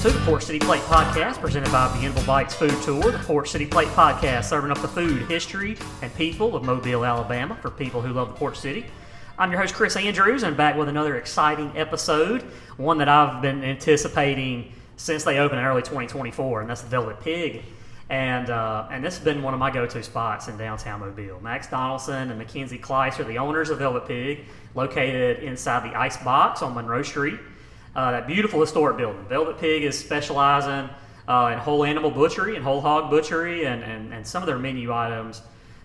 to the Port City Plate Podcast, presented by Beautiful Bites Food Tour. The Port City Plate Podcast, serving up the food, history, and people of Mobile, Alabama, for people who love the Port City. I'm your host, Chris Andrews, and back with another exciting episode, one that I've been anticipating since they opened in early 2024, and that's the Velvet Pig. And this has been one of my go-to spots in downtown Mobile. Max Donaldson and Mackenzie Kylce are the owners of Velvet Pig, located inside the Ice Box on Monroe Street. That beautiful historic building. Velvet Pig is specializing in whole animal butchery and whole hog butchery, and some of their menu items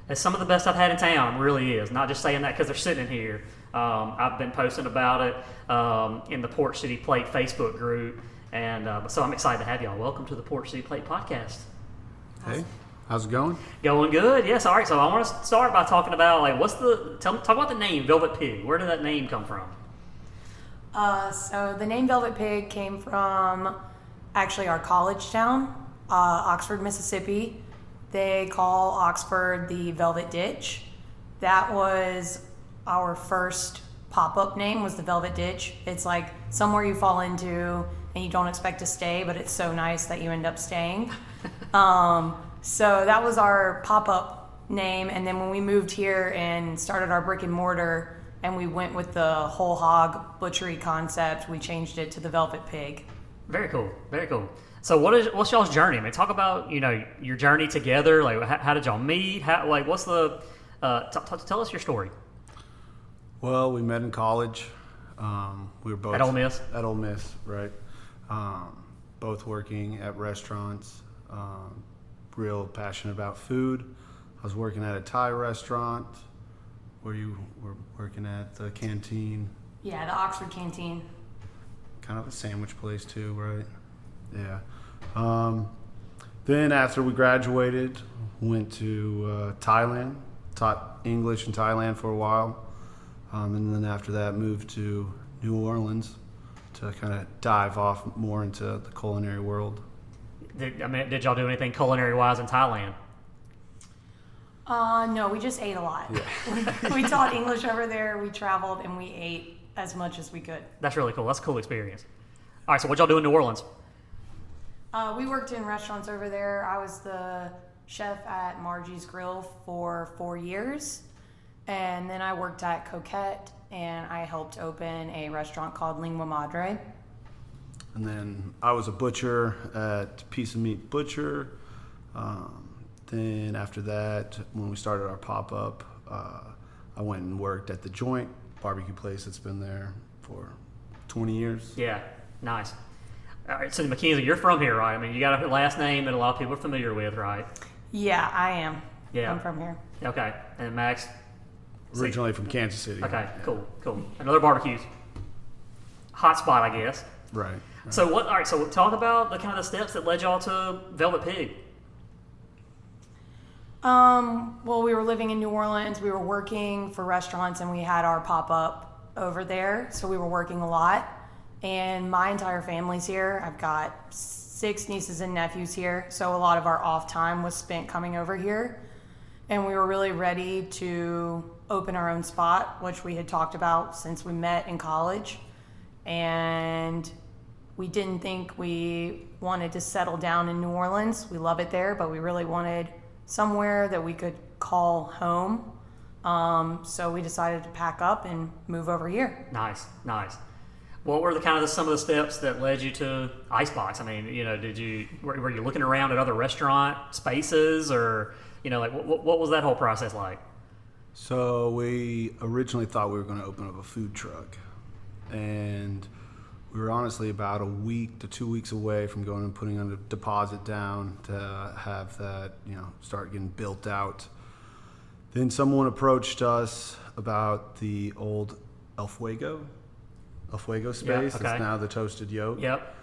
is some of the best I've had in town. It really is. Not just saying that because they're sitting in here. I've been posting about it in the Port City Plate Facebook group, and so I'm excited to have y'all. Welcome to the Port City Plate Podcast. Hey, how's it going? Going good. Yes. All right. So I want to start by talking about talk about the name Velvet Pig. Where did that name come from? So the name Velvet Pig came from actually our college town, Oxford, Mississippi. They call Oxford the Velvet Ditch. That was our first pop-up name, was the Velvet Ditch. It's like somewhere you fall into and you don't expect to stay, but it's so nice that you end up staying. So that was our pop-up name. And then when we moved here and started our brick and mortar, and we went with the whole hog butchery concept, we changed it to the Velvet Pig. Very cool. Very cool. So what's y'all's journey? I mean, talk about, your journey together. Like, how did y'all meet? What's the, tell us your story. Well, we met in college. We were both at Ole Miss. At Ole Miss, right? Both working at restaurants. Real passionate about food. I was working at a Thai restaurant. Where you were working at the canteen. Yeah, the Oxford canteen. Kind of a sandwich place too, right? Yeah. Then after we graduated, went to Thailand, taught English in Thailand for a while. And then after that, moved to New Orleans to kind of dive off more into the culinary world. Did y'all do anything culinary-wise in Thailand? No, we just ate a lot. Yeah. We taught English over there, we traveled, and we ate as much as we could. That's really cool. That's a cool experience. All right, so what y'all do in New Orleans? We worked in restaurants over there. I was the chef at Margie's Grill for 4 years. And then I worked at Coquette, and I helped open a restaurant called Lingua Madre. And then I was a butcher at Piece of Meat Butcher. Then after that, when we started our pop-up, I went and worked at The Joint, barbecue place that's been there for 20 years. Yeah, nice. All right, so Mackenzie, you're from here, right? I mean, you got a last name that a lot of people are familiar with, right? Yeah, I am. Yeah. I'm from here. Okay, and Max? Originally from Kansas City. Okay, cool. Another barbecues. Hot spot, I guess. Right. So all right, so talk about the kind of the steps that led y'all to Velvet Pig. Well, we were living in New Orleans. We were working for restaurants, and we had our pop-up over there. So we were working a lot. And my entire family's here. I've got 6 nieces and nephews here. So a lot of our off time was spent coming over here. And we were really ready to open our own spot, which we had talked about since we met in college. And we didn't think we wanted to settle down in New Orleans. We love it there, but we really wanted somewhere that we could call home. So we decided to pack up and move over here. Nice. What were some of the steps that led you to Icebox? I mean, were you looking around at other restaurant spaces, or what was that whole process like? So we originally thought we were going to open up a food truck, and we were honestly about a week to 2 weeks away from going and putting a deposit down to have that, start getting built out. Then someone approached us about the old El Fuego space. Yeah, okay. It's now the Toasted Yolk. Yep.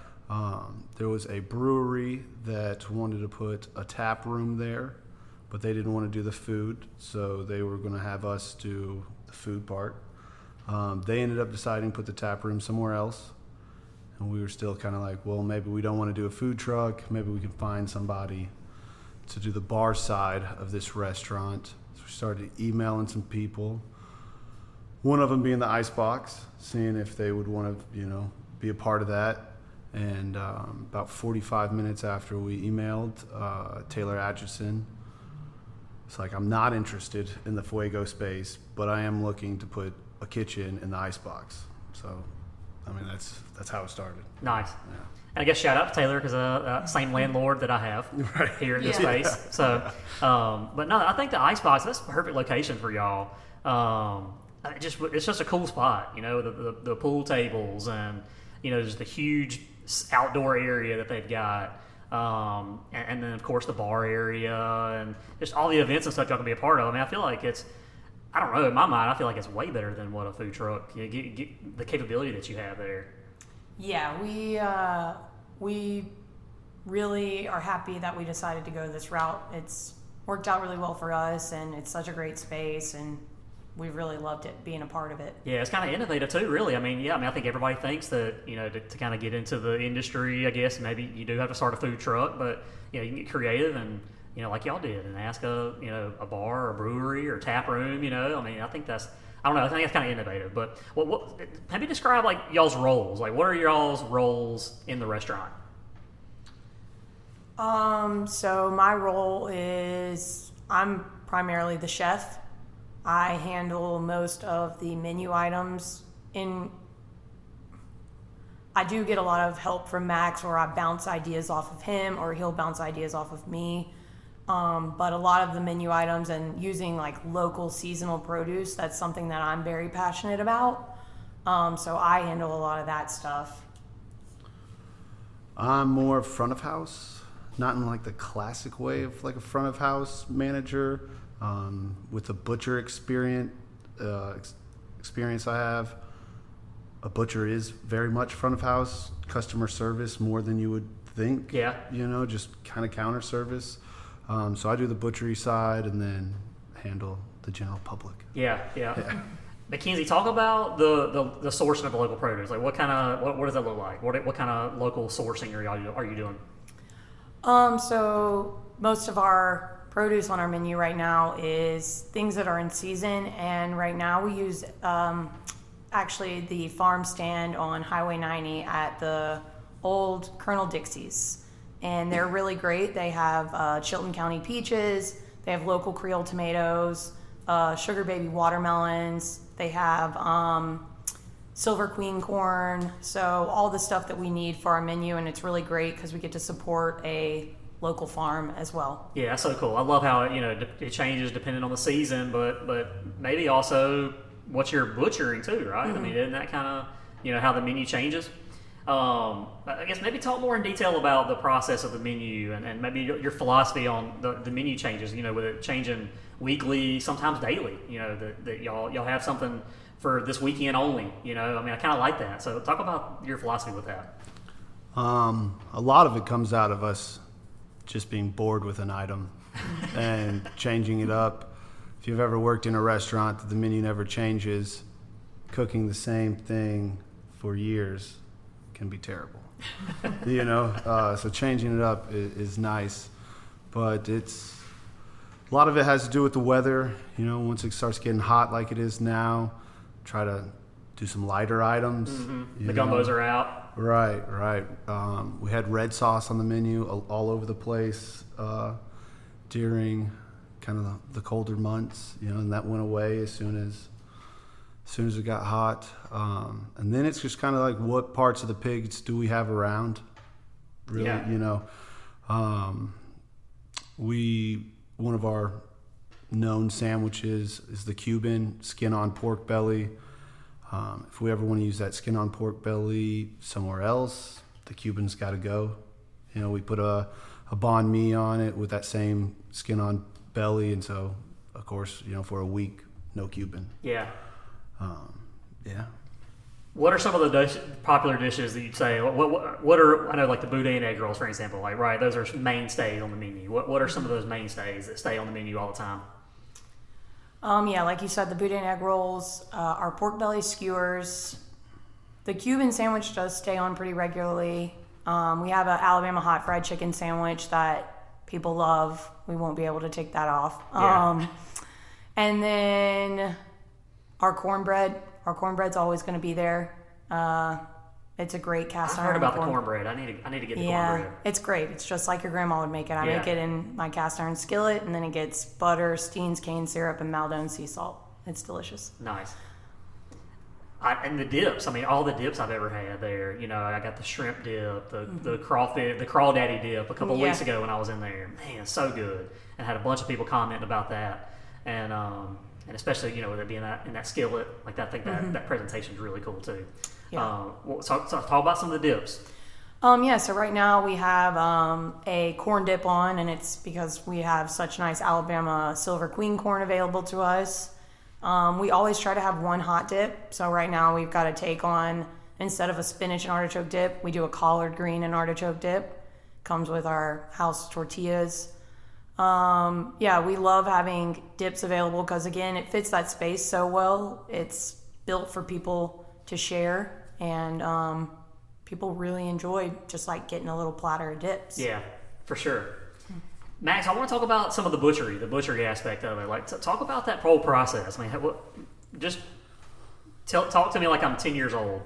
There was a brewery that wanted to put a tap room there, but they didn't want to do the food, so they were going to have us do the food part. They ended up deciding to put the tap room somewhere else. And we were still kind of like, well, maybe we don't want to do a food truck. Maybe we can find somebody to do the bar side of this restaurant. So we started emailing some people. One of them being the Icebox, seeing if they would want to, be a part of that. And about 45 minutes after we emailed, Taylor Atchison, it's like, I'm not interested in the Fuego space, but I am looking to put a kitchen in the icebox. So, I mean, that's how it started. Nice. Yeah. And I guess shout out to Taylor because same landlord that I have here in this space. Yeah. So, but no, I think the icebox, that's the perfect location for y'all. It's just a cool spot, you know, the pool tables and, you know, just the huge outdoor area that they've got. And then of course the bar area and just all the events and stuff y'all can be a part of. I mean, I feel like I don't know, in my mind, I feel like it's way better than what a food truck, you know, get the capability that you have there. Yeah, we really are happy that we decided to go this route. It's worked out really well for us, and it's such a great space, and we really loved it, being a part of it. Yeah, it's kind of innovative too, really. I mean, I think everybody thinks that, you know, to kind of get into the industry, I guess maybe you do have to start a food truck, but, you know, you can get creative and, you know, like y'all did, and ask a bar or a brewery or tap room, you know. I mean, I think that's kind of innovative. But what maybe describe like y'all's roles. Like, what are y'all's roles in the restaurant? So my role is I'm primarily the chef. I handle most of the menu items. I do get a lot of help from Max, or I bounce ideas off of him, or he'll bounce ideas off of me. But a lot of the menu items and using like local seasonal produce, that's something that I'm very passionate about. So I handle a lot of that stuff. I'm more front of house, not in like the classic way of like a front of house manager. With the butcher experience I have, a butcher is very much front of house, customer service more than you would think. Yeah. You know, just kind of counter service. So I do the butchery side and then handle the general public. Yeah. Mackenzie, talk about the sourcing of the local produce. Like, what does that look like? What kind of local sourcing are you doing? So most of our produce on our menu right now is things that are in season, and right now we use actually the farm stand on Highway 90 at the old Colonel Dixie's. And they're really great. They have Chilton County peaches, they have local Creole tomatoes, sugar baby watermelons, they have Silver Queen corn, so all the stuff that we need for our menu, and it's really great because we get to support a local farm as well. Yeah, that's so cool. I love how it changes depending on the season, but maybe also what you're butchering too, right? Mm-hmm. I mean, isn't that kind of how the menu changes? I guess maybe talk more in detail about the process of the menu and maybe your philosophy on the menu changes, with it changing weekly, sometimes daily, that y'all have something for this weekend only, I mean, I kind of like that. So talk about your philosophy with that. A lot of it comes out of us just being bored with an item and changing it up. If you've ever worked in a restaurant that the menu never changes, cooking the same thing for years can be terrible. So changing it up is nice, but a lot of it has to do with the weather. Once it starts getting hot like it is now, try to do some lighter items. Mm-hmm. The gumbos are out. Right. We had red sauce on the menu all over the place during kind of the colder months, and that went away as soon as it got hot. And then it's just kind of like, what parts of the pigs do we have around? Really, yeah. One of our known sandwiches is the Cuban skin on pork belly. If we ever want to use that skin on pork belly somewhere else, the Cuban's got to go. We put a banh mi on it with that same skin on belly, and so of course, for a week, no Cuban. Yeah. Yeah. What are some of the popular dishes that you'd say? What are, I know, like the boudin egg rolls, for example, like, right, those are mainstays on the menu. What are some of those mainstays that stay on the menu all the time? Yeah, like you said, the boudin egg rolls, our pork belly skewers. The Cuban sandwich does stay on pretty regularly. We have an Alabama hot fried chicken sandwich that people love. We won't be able to take that off. Yeah. And then our cornbread's always going to be there. It's a great cast I've iron. heard about the cornbread. I need to get the cornbread. It's great. It's just like your grandma would make it. I make it in my cast iron skillet, and then it gets butter, Steen's cane syrup, and Maldon sea salt. It's delicious. Nice. And the dips. I mean, all the dips I've ever had there. You know, I got the shrimp dip, the crawfish, the crawdaddy dip a couple of weeks ago when I was in there. Man, so good. And I had a bunch of people commenting about that. And especially, you know, with it being in that skillet, like that, I think that presentation is really cool too. Yeah. So talk about some of the dips. So right now we have a corn dip on, and it's because we have such nice Alabama Silver Queen corn available to us. We always try to have one hot dip. So right now we've got a take on, instead of a spinach and artichoke dip, we do a collard green and artichoke dip. Comes with our house tortillas. We love having dips available because, again, it fits that space so well. It's built for people to share, and people really enjoy just like getting a little platter of dips. Yeah, for sure. Max, I want to talk about some of the butchery aspect of it. Like, talk about that whole process. I mean, just talk to me like I'm 10 years old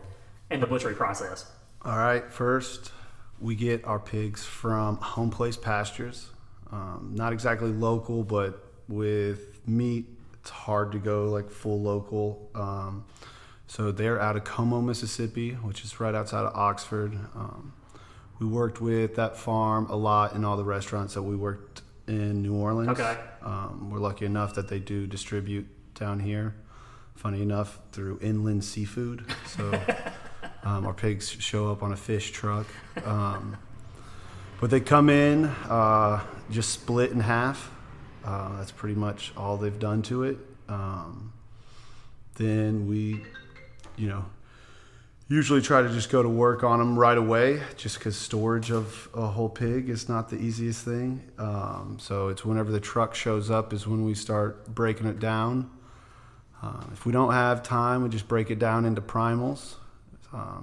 in the butchery process. All right, first we get our pigs from home place pastures. Not exactly local, but with meat, it's hard to go like full local. So they're out of Como, Mississippi, which is right outside of Oxford. We worked with that farm a lot in all the restaurants that we worked in New Orleans. Okay. We're lucky enough that they do distribute down here, funny enough, through Inland Seafood. So our pigs show up on a fish truck. But they come in, just split in half. That's pretty much all they've done to it. Then we, usually try to just go to work on them right away, just because storage of a whole pig is not the easiest thing. So it's whenever the truck shows up is when we start breaking it down. If we don't have time, we just break it down into primals.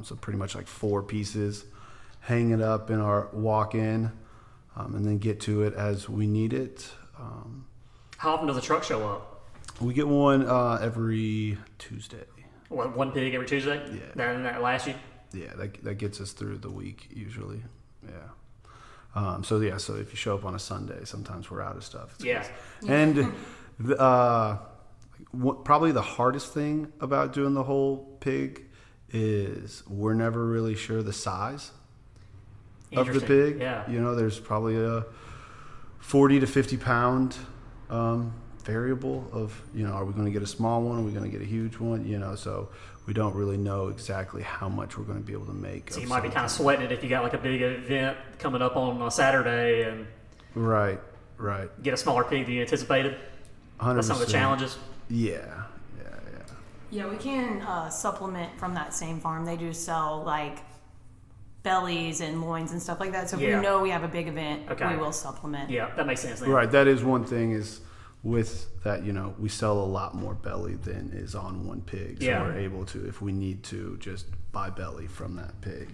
So pretty much like 4 pieces, hang it up in our walk-in, and then get to it as we need it. How often does the truck show up? We get one every Tuesday. One pig every Tuesday? Yeah. That lasts you? Yeah, that gets us through the week usually. Yeah. So if you show up on a Sunday, sometimes we're out of stuff. Yeah. And probably the hardest thing about doing the whole pig is we're never really sure the size of the pig. Yeah. There's probably a 40 to 50 pound variable of, are we going to get a small one? Are we going to get a huge one? So we don't really know exactly how much we're going to be able to make. So you might be kind of sweating it if you got like a big event coming up on a Saturday and right get a smaller pig than you anticipated. 100%. That's some of the challenges. Yeah, we can supplement from that same farm. They do sell like bellies and loins and stuff like that. So if we know we have a big event, we will supplement. Yeah, that makes sense then. Right, that is one thing is with that, we sell a lot more belly than is on one pig. So we're able to, if we need to, just buy belly from that pig,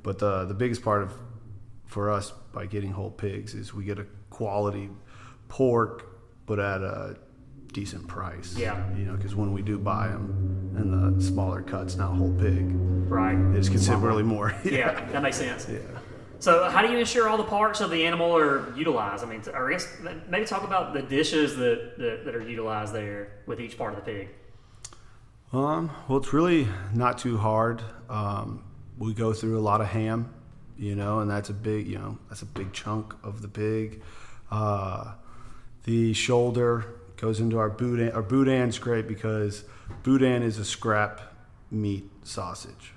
But the biggest part for us by getting whole pigs is we get a quality pork, but at a decent price. Yeah. Because when we do buy them in the smaller cuts, not whole pig, right, it's considerably more. Yeah, that makes sense. Yeah. So how do you ensure all the parts of the animal are utilized? I mean, or I guess maybe talk about the dishes that are utilized there with each part of the pig. Well, it's really not too hard. We go through a lot of ham, and that's a big chunk of the pig. The shoulder goes into our boudin. Our boudin's great because boudin is a scrap meat sausage.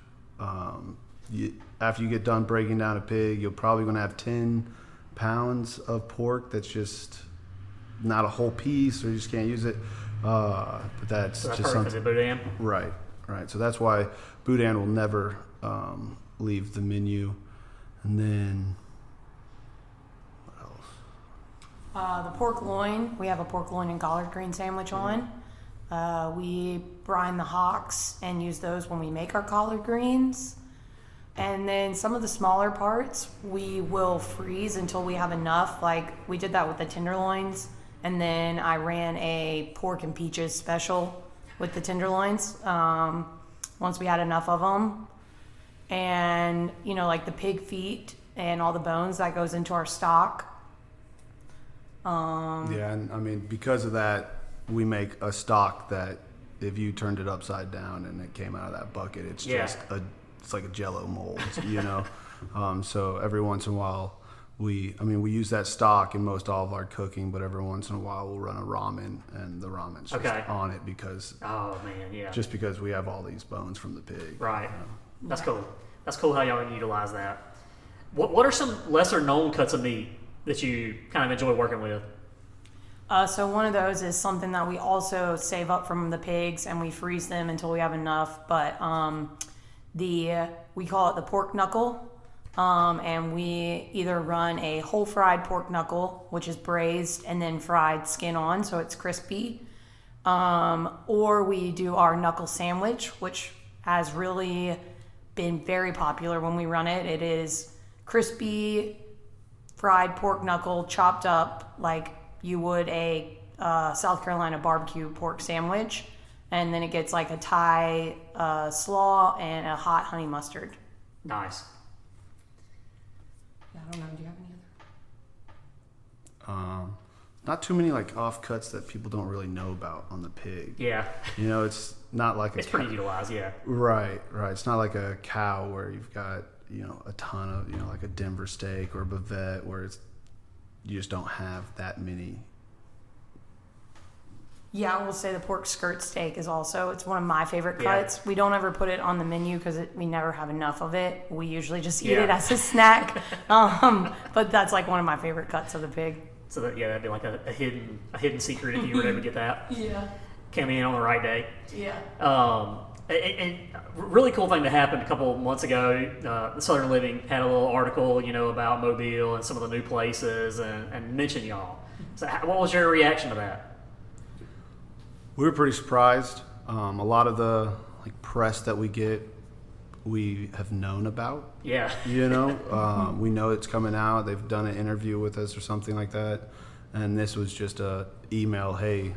After you get done breaking down a pig, you're probably going to have 10 pounds of pork that's just not a whole piece, or you just can't use it. But that's just something. For the boudin. Right. So that's why boudin will never leave the menu. And then what else? The pork loin. We have a pork loin and collard green sandwich on. We brine the hocks and use those when we make our collard greens. And then some of the smaller parts we will freeze until we have enough. Like we did that with the tenderloins, and then I ran a pork and peaches special with the tenderloins once we had enough of them. and like the pig feet and all the bones that goes into our stock. Yeah, and I mean, because of that, we make a stock that if you turned it upside down and it came out of that bucket, it's it's like a Jello mold, So every once in a while, we use that stock in most all of our cooking, but every once in a while we'll run a ramen, and the ramen's just on it because just because we have all these bones from the pig. Right. That's cool. That's cool how y'all utilize that. What are some lesser known cuts of meat that you kind of enjoy working with? So one of those is something that we also save up from the pigs and we freeze them until we have enough. But we call it the pork knuckle, and we either run a whole fried pork knuckle, which is braised and then fried skin on, so it's crispy, or we do our knuckle sandwich, which has really been very popular when we run it. It is crispy fried pork knuckle chopped up like you would a South Carolina barbecue pork sandwich, and then it gets like a Thai slaw and a hot honey mustard. Nice. Yeah, I don't know. Do you have any other? Not too many like offcuts that people don't really know about on the pig. Yeah. It's not like it's pretty utilized. Yeah. Right. It's not like a cow where you've got a ton of like a Denver steak or a bavette where you just don't have that many. Yeah, I will say the pork skirt steak is it's one of my favorite cuts. We don't ever put it on the menu because we never have enough of it. We usually just eat it as a snack. But that's like one of my favorite cuts of the pig. So that'd be like a hidden secret if you were able to get that. Yeah. Came in on the right day. Yeah. And really cool thing that happened a couple of months ago. The Southern Living had a little article, about Mobile and some of the new places, and mentioned y'all. So, what was your reaction to that? We were pretty surprised. A lot of the press that we get, we have known about. Yeah. We know it's coming out. They've done an interview with us or something like that, and this was just a email. Hey,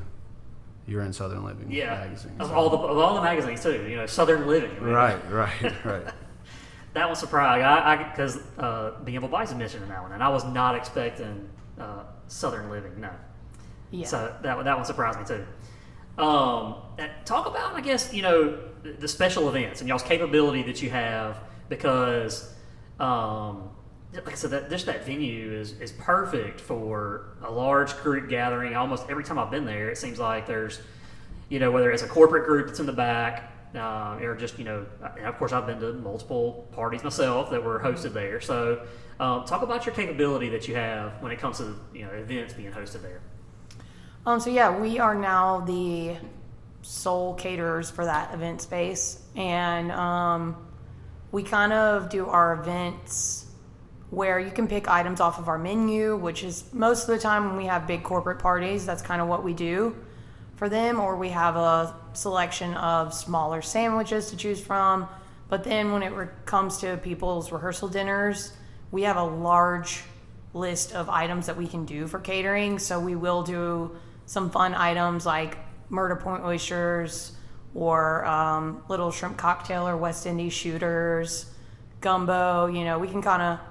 you're in Southern Living magazine. Of all the magazines too, Southern Living. Right. That one surprised because Beanville Bites mentioned in that one, and I was not expecting Southern Living. No. Yeah. So that one surprised me too. Talk about, I guess, the special events and y'all's capability that you have, because like I said, that venue is perfect for a large group gathering. Almost every time I've been there, it seems like there's, whether it's a corporate group that's in the back, or just, and of course I've been to multiple parties myself that were hosted there. So talk about your capability that you have when it comes to, events being hosted there. We are now the sole caterers for that event space, and we kind of do our events where you can pick items off of our menu, which is most of the time when we have big corporate parties, that's kind of what we do for them, or we have a selection of smaller sandwiches to choose from. But then when it comes to people's rehearsal dinners, we have a large list of items that we can do for catering. So we will do some fun items like Murder Point oysters, or little shrimp cocktail or West Indies shooters, gumbo.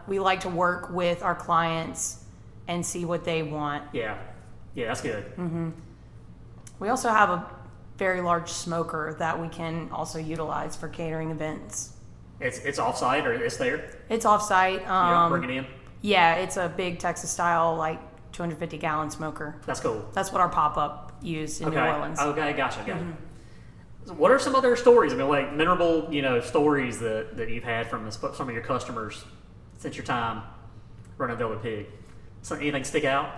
We like to work with our clients and see what they want. Yeah, that's good. Mm-hmm. We also have a very large smoker that we can also utilize for catering events. It's off-site, or it's there? It's off-site. You don't bring it in? Yeah, it's a big Texas-style, 250-gallon smoker. That's cool. That's what our pop-up used in New Orleans. Okay, gotcha. Mm-hmm. What are some other stories? Memorable, stories that you've had from some of your customers since your time running Velvet Pig? Anything stick out?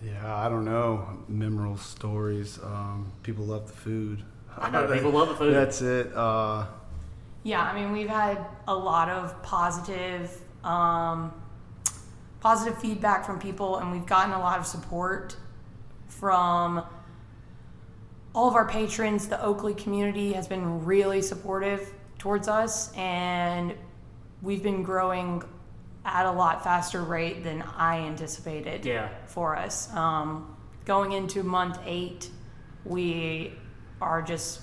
Yeah, I don't know. Memorable stories. People love the food. I know, people love the food. That's it. We've had a lot of positive feedback from people, and we've gotten a lot of support from all of our patrons. The Oakley community has been really supportive towards us, and we've been growing at a lot faster rate than I anticipated for us. Going into month 8, we are just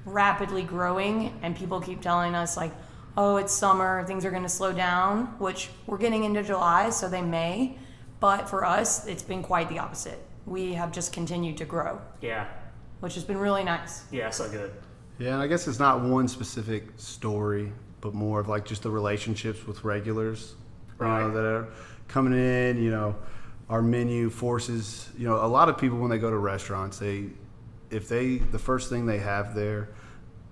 rapidly growing, and people keep telling us like, oh, it's summer, things are going to slow down, which we're getting into July, so they may. But for us, it's been quite the opposite. We have just continued to grow. Yeah. Which has been really nice. Yeah, so good. Yeah, and I guess it's not one specific story, but more of like just the relationships with regulars, Right. that are coming in. Our menu forces, a lot of people when they go to restaurants, the first thing they have there,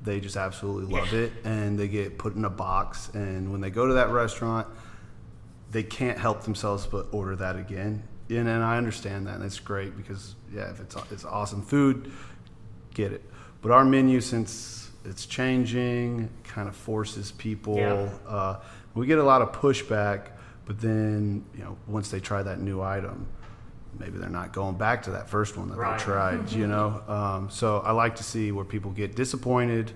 they just absolutely love it, and they get put in a box, and when they go to that restaurant, they can't help themselves but order that again. And I understand that, and it's great because, if it's awesome food, get it. But our menu, since it's changing, kind of forces people. Yeah. We get a lot of pushback, but then, once they try that new item, maybe they're not going back to that first one that Right. they tried, So I like to see where people get disappointed,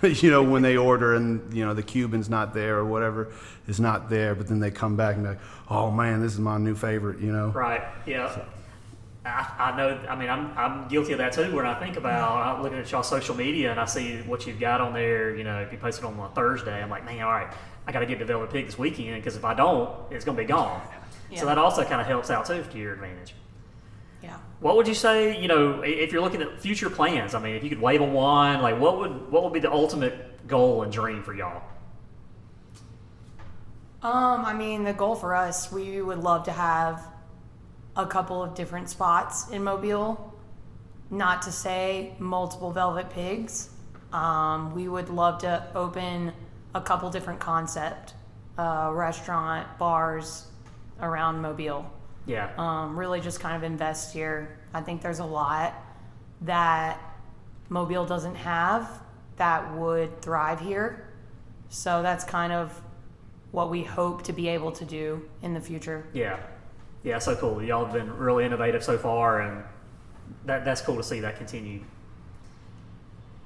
when they order and, the Cuban's not there or whatever is not there, but then they come back and be like, oh man, this is my new favorite, Right, yeah. So. I know, I'm guilty of that too when I think about I'm looking at y'all social media and I see what you've got on there, if you post it on a Thursday, I'm like, man, all right, I got to get Developed Pig this weekend because if I don't, it's going to be gone. Yeah. So that also kind of helps out too to your advantage. Yeah. What would you say, if you're looking at future plans, if you could wave a wand, like what would be the ultimate goal and dream for y'all? The goal for us, we would love to have a couple of different spots in Mobile. Not to say multiple Velvet Pigs. We would love to open a couple different concept restaurant, bars around Mobile. Yeah. Really just kind of invest here. I think there's a lot that Mobile doesn't have that would thrive here. So that's kind of what we hope to be able to do in the future. Yeah. Yeah, so cool. Y'all have been really innovative so far, and that's cool to see that continue.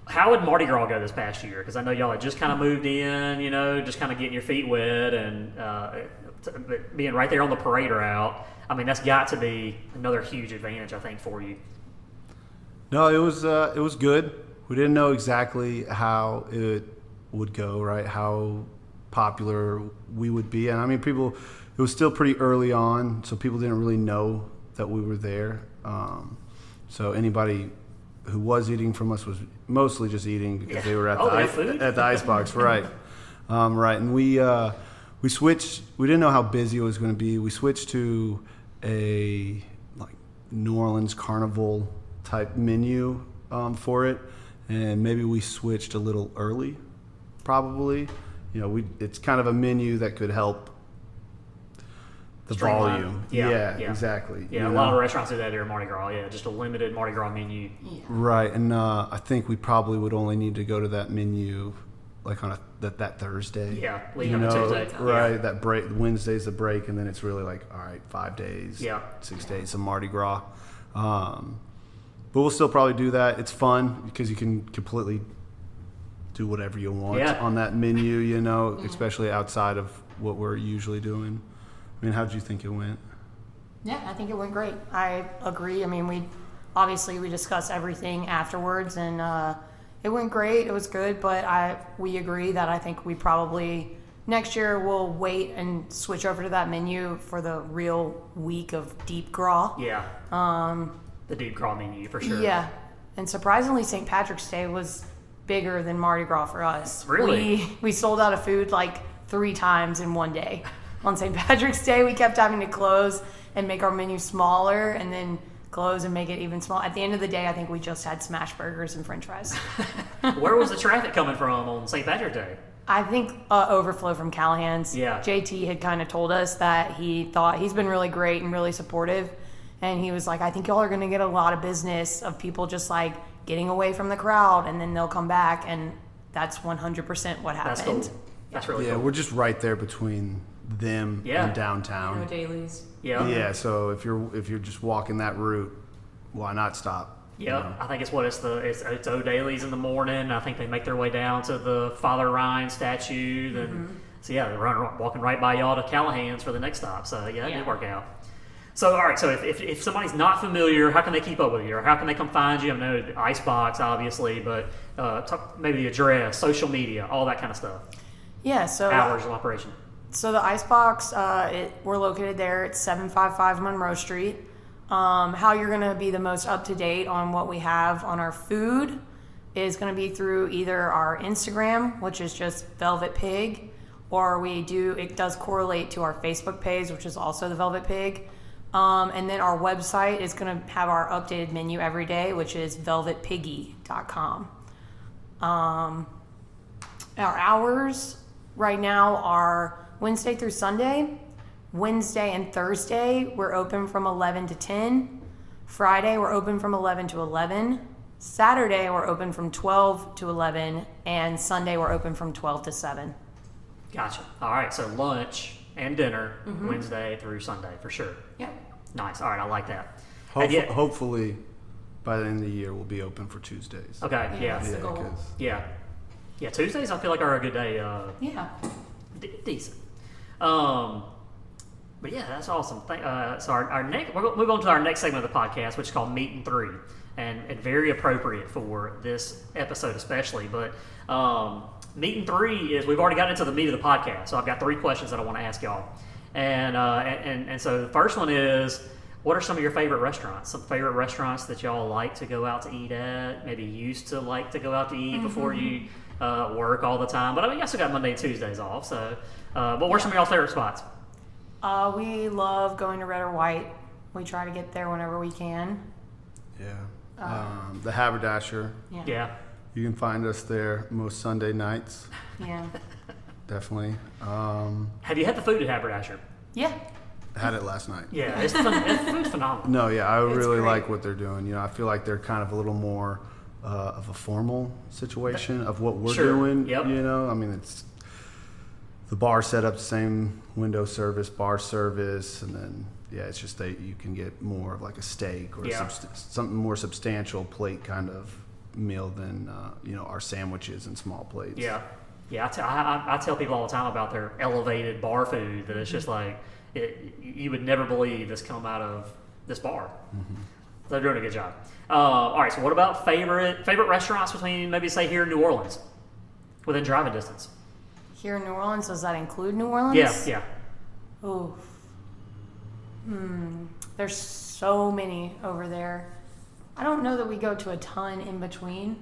How would Mardi Gras go this past year? Because I know y'all had just kind of moved in, just kind of getting your feet wet and being right there on the parade route. That's got to be another huge advantage, I think, for you. No, it was good. We didn't know exactly how it would go, right? How popular we would be, and it was still pretty early on, so people didn't really know that we were there. So anybody who was eating from us was mostly just eating because they were at the icebox, right? Right, and we switched. We didn't know how busy it was going to be. We switched to a New Orleans carnival type menu for it, and maybe we switched a little early, probably. It's kind of a menu that could help the volume. Yeah, exactly. Yeah, a lot of restaurants do that during Mardi Gras. Yeah, just a limited Mardi Gras menu. Yeah. Right, and I think we probably would only need to go to that menu on that Thursday. Yeah, leading up to Tuesday. Right, Yeah. that break. Wednesday's the break, and then it's really all right, 5 days, 6 days of Mardi Gras. But we'll still probably do that. It's fun because you can completely do whatever you want on that menu, especially outside of what we're usually doing. How did you think it went? Yeah, I think it went great. I agree. We discussed everything afterwards, and it went great. It was good, but we agree that I think we probably next year we'll wait and switch over to that menu for the real week of Deep Gras. Yeah. The Deep Gras menu for sure. Yeah, and surprisingly, St. Patrick's Day was bigger than Mardi Gras for us. Really? We sold out of food 3 times in one day. On St. Patrick's Day, we kept having to close and make our menu smaller and then close and make it even smaller. At the end of the day, I think we just had smash burgers and french fries. Where was the traffic coming from on St. Patrick's Day? I think overflow from Callahan's. Yeah. JT had kind of told us that he thought he's been really great and really supportive. And he was like, I think y'all are going to get a lot of business of people just getting away from the crowd, and then they'll come back. And that's 100% what happened. That's cool. That's really cool. Yeah, we're just right there between them and downtown. Dailies. Yeah. Yeah, so if you're just walking that route, why not stop? Yeah, I think it's O'Daly's in the morning. I think they make their way down to the Father Ryan statue. Then, so yeah, they're walking right by y'all to Callahan's for the next stop. So yeah, it did work out. So, all right. So, if somebody's not familiar, how can they keep up with you, or how can they come find you? I know the Icebox, obviously, but talk maybe the address, social media, all that kind of stuff. Yeah. So Hours of operation. So the Icebox, we're located there. It's 755 Monroe Street. How you're going to be the most up to date on what we have on our food is going to be through either our Instagram, which is just Velvet Pig, or it does correlate to our Facebook page, which is also the Velvet Pig. And then our website is going to have our updated menu every day, which is velvetpiggy.com. Our hours right now are Wednesday through Sunday. Wednesday and Thursday, we're open from 11 to 10. Friday, we're open from 11 to 11. Saturday, we're open from 12 to 11. And Sunday, we're open from 12 to 7. Gotcha. All right. So lunch and dinner Wednesday through Sunday for sure. Yep. Nice. All right. I like that. Hopefully, by the end of the year, we'll be open for Tuesdays. Okay. Yeah. That's the goal. Yeah. Yeah. Tuesdays, I feel like are a good day. Yeah. Decent. But yeah, that's awesome. So our next, we'll move on to our next segment of the podcast, which is called Meat and Three, and very appropriate for this episode especially. But Meat and Three is, we've already gotten into the meat of the podcast, so I've got 3 questions that I want to ask y'all. And so the first one is, what are some of your favorite restaurants? Some favorite restaurants that y'all like to go out to eat at? Maybe used to like to go out to eat before you work all the time. But I mean, you also got Monday and Tuesdays off. So, what were some of y'all's favorite spots? We love going to Red or White. We try to get there whenever we can. Yeah. The Haberdasher. Yeah. You can find us there most Sunday nights. Yeah. Definitely. Have you had the food at Haberdasher? Yeah. Had it last night. Yeah, it's food's phenomenal. No, yeah, I really great. like what they're doing. You know, I feel like they're kind of a little more of a formal situation of what we're Sure. doing. Yep. You know, I mean, it's the bar set up, same window service, bar service, and then it's just that you can get more of like a steak or something more substantial plate kind of meal than our sandwiches and small plates. Yeah, yeah. I tell people all the time about their elevated bar food that it's just like you would never believe this come out of this bar. They're doing a good job. All right. So, what about favorite restaurants between maybe say here in New Orleans, within driving distance? Here in New Orleans, does that include New Orleans? Yeah. Ooh. There's so many over there. I don't know that we go to a ton in between.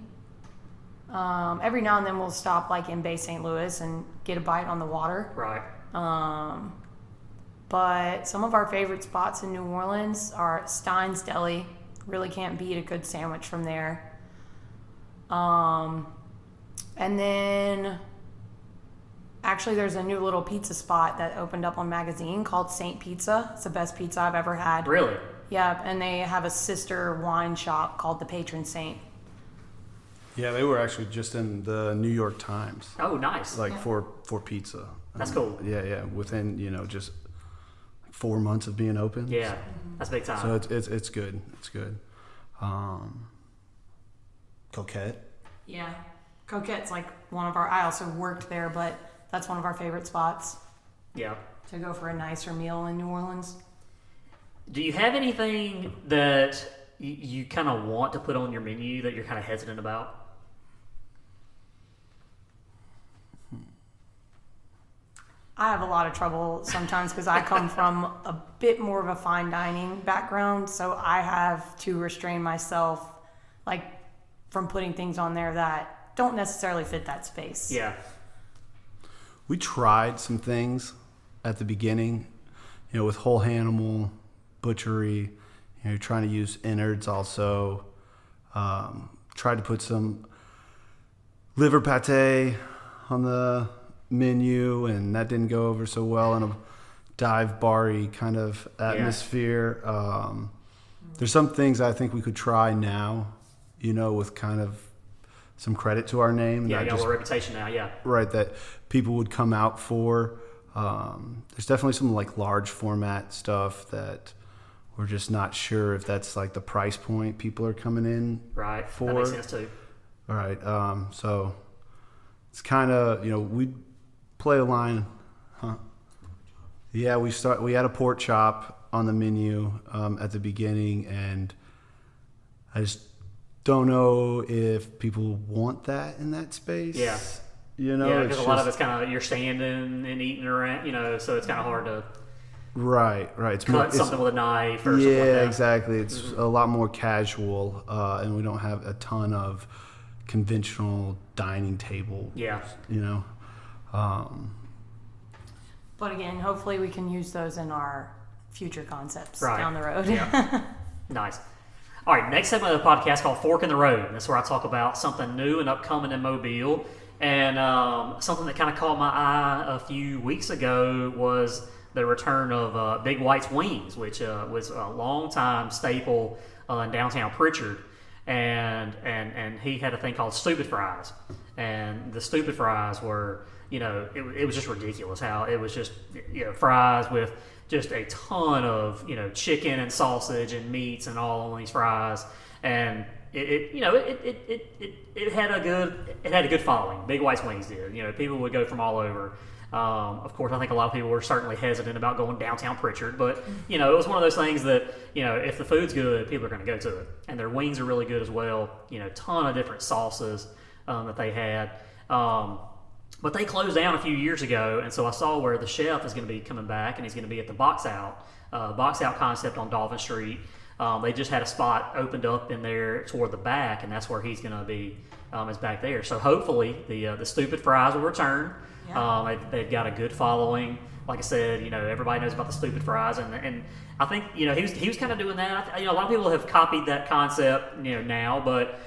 Every now and then we'll stop like in Bay St. Louis and get a bite on the water. Right. But some of our favorite spots in New Orleans are Stein's Deli. Really can't beat a good sandwich from there. And then actually there's a new little pizza spot that opened up on Magazine called Saint Pizza. It's the best pizza I've ever had. Really? Yeah, and they have a sister wine shop called the Patron Saint. Yeah, they were actually just in the New York Times. Oh, nice. For pizza. That's cool. Yeah. Within just 4 months of being open. Yeah, that's big time. So it's good. It's good. Coquette. Yeah, Coquette's like one of our. I also worked there, but that's one of our favorite spots. Yeah. To go for a nicer meal in New Orleans. Do you have anything that you kind of want to put on your menu that you're kind of hesitant about? I have a lot of trouble sometimes because I come from a bit more of a fine dining background, so I have to restrain myself, like, from putting things on there that don't necessarily fit that space. Yeah. We tried some things at the beginning, with whole animal, butchery, trying to use innards also. Tried to put some liver pate on the menu, and that didn't go over so well in a dive bar-y kind of atmosphere. There's some things I think we could try now, with kind of some credit to our name. Yeah, you got a reputation now, yeah. Right, that people would come out for. There's definitely some like large format stuff that we're just not sure if that's like the price point people are coming in right. for. That makes sense too. All right, so it's kind of, we play a line, huh? Yeah, we had a pork chop on the menu at the beginning, and I just don't know if people want that in that space. Yeah. You know, yeah, because a lot of it's kind of you're standing and eating around, so it's kind of hard to right. It's cut something with a knife or something like yeah, that. exactly. It's a lot more casual, and we don't have a ton of conventional dining table. Yeah. But again, hopefully we can use those in our future concepts Right. down the road. Yeah. Nice. All right, next segment of the podcast called Fork in the Road. That's where I talk about something new and upcoming in Mobile. And something that kind of caught my eye a few weeks ago was the return of Big White's Wings, which was a long-time staple in downtown Pritchard. And he had a thing called Stupid Fries. And the Stupid Fries were, it was just ridiculous how it was just, fries with just a ton of, chicken and sausage and meats and all on these fries. And it had a good following. Big White's Wings did. People would go from all over. Of course, I think a lot of people were certainly hesitant about going downtown Pritchard, but it was one of those things that if the food's good, people are going to go to it, and their wings are really good as well. Ton of different sauces that they had. But they closed down a few years ago, and so I saw where the chef is going to be coming back, and he's going to be at the Box Out concept on Donaldson Street. They just had a spot opened up in there toward the back, and that's where he's going to be, is back there. So hopefully the Stupid Fries will return. Yeah. They've got a good following. Like I said, everybody knows about the Stupid Fries, and I think he was kind of doing that. A lot of people have copied that concept, now, but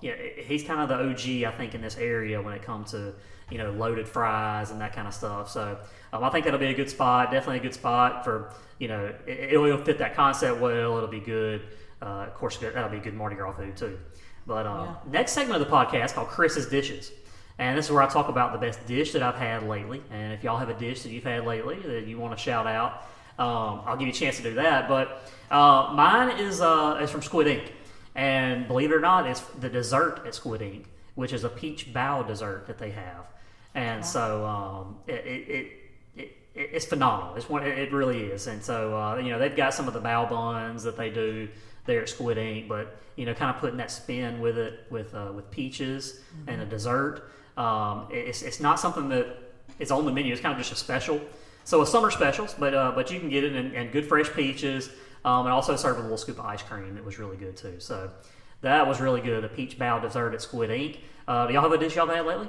he's kind of the OG, I think, in this area when it comes to loaded fries and that kind of stuff. So I think that'll be a good spot. Definitely a good spot for it'll fit that concept well. It'll be good. Of course, that'll be good Mardi Gras food too. But next segment of the podcast called Chris's Dishes. And this is where I talk about the best dish that I've had lately. And if y'all have a dish that you've had lately that you want to shout out, I'll give you a chance to do that. But mine is from Squid Ink. And believe it or not, it's the dessert at Squid Ink, which is a peach bao dessert that they have. And so it's phenomenal. It really is. And so, they've got some of the bao buns that they do there at Squid Ink, but, kind of putting that spin with it with peaches and a dessert. It's not something that is on the menu. It's kind of just a special. So a summer specials, but you can get it in good fresh peaches, and also serve with a little scoop of ice cream. It was really good too. So that was really good. A peach bao dessert at Squid Ink. Do y'all have a dish y'all had lately?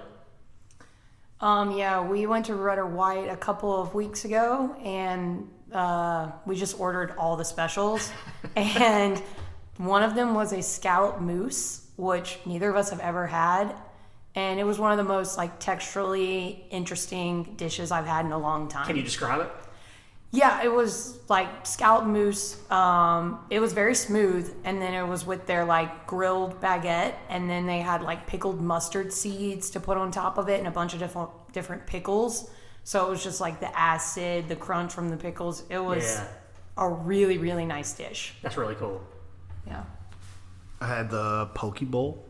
Yeah, we went to Red or White a couple of weeks ago, and we just ordered all the specials. And one of them was a scallop mousse, which neither of us have ever had. And it was one of the most texturally interesting dishes I've had in a long time. Can you describe it? Yeah, it was like scallop mousse. It was very smooth, and then it was with their grilled baguette, and then they had pickled mustard seeds to put on top of it, and a bunch of different pickles. So it was just the acid, the crunch from the pickles. It was a really, really nice dish. That's really cool. Yeah. I had the poke bowl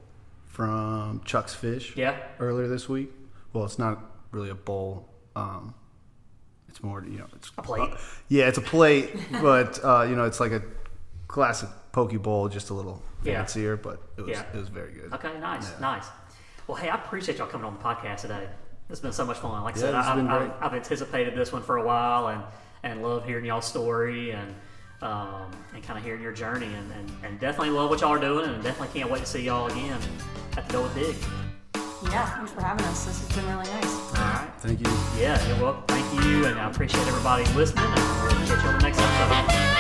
from Chuck's Fish earlier this week. Well, it's not really a bowl. It's more, it's a plate. It's a plate, but it's like a classic poke bowl, just a little fancier. But it was very good. Okay, nice. Well, hey, I appreciate y'all coming on the podcast today. It's been so much fun. Like I said, I've anticipated this one for a while, and love hearing y'all's story and kind of hearing your journey, and definitely love what y'all are doing, and definitely can't wait to see y'all again at the Go with Dig. Yeah, thanks for having us. This has been really nice. All right. Thank you. Yeah, you're welcome. Thank you, and I appreciate everybody listening, and we'll catch you on the next episode.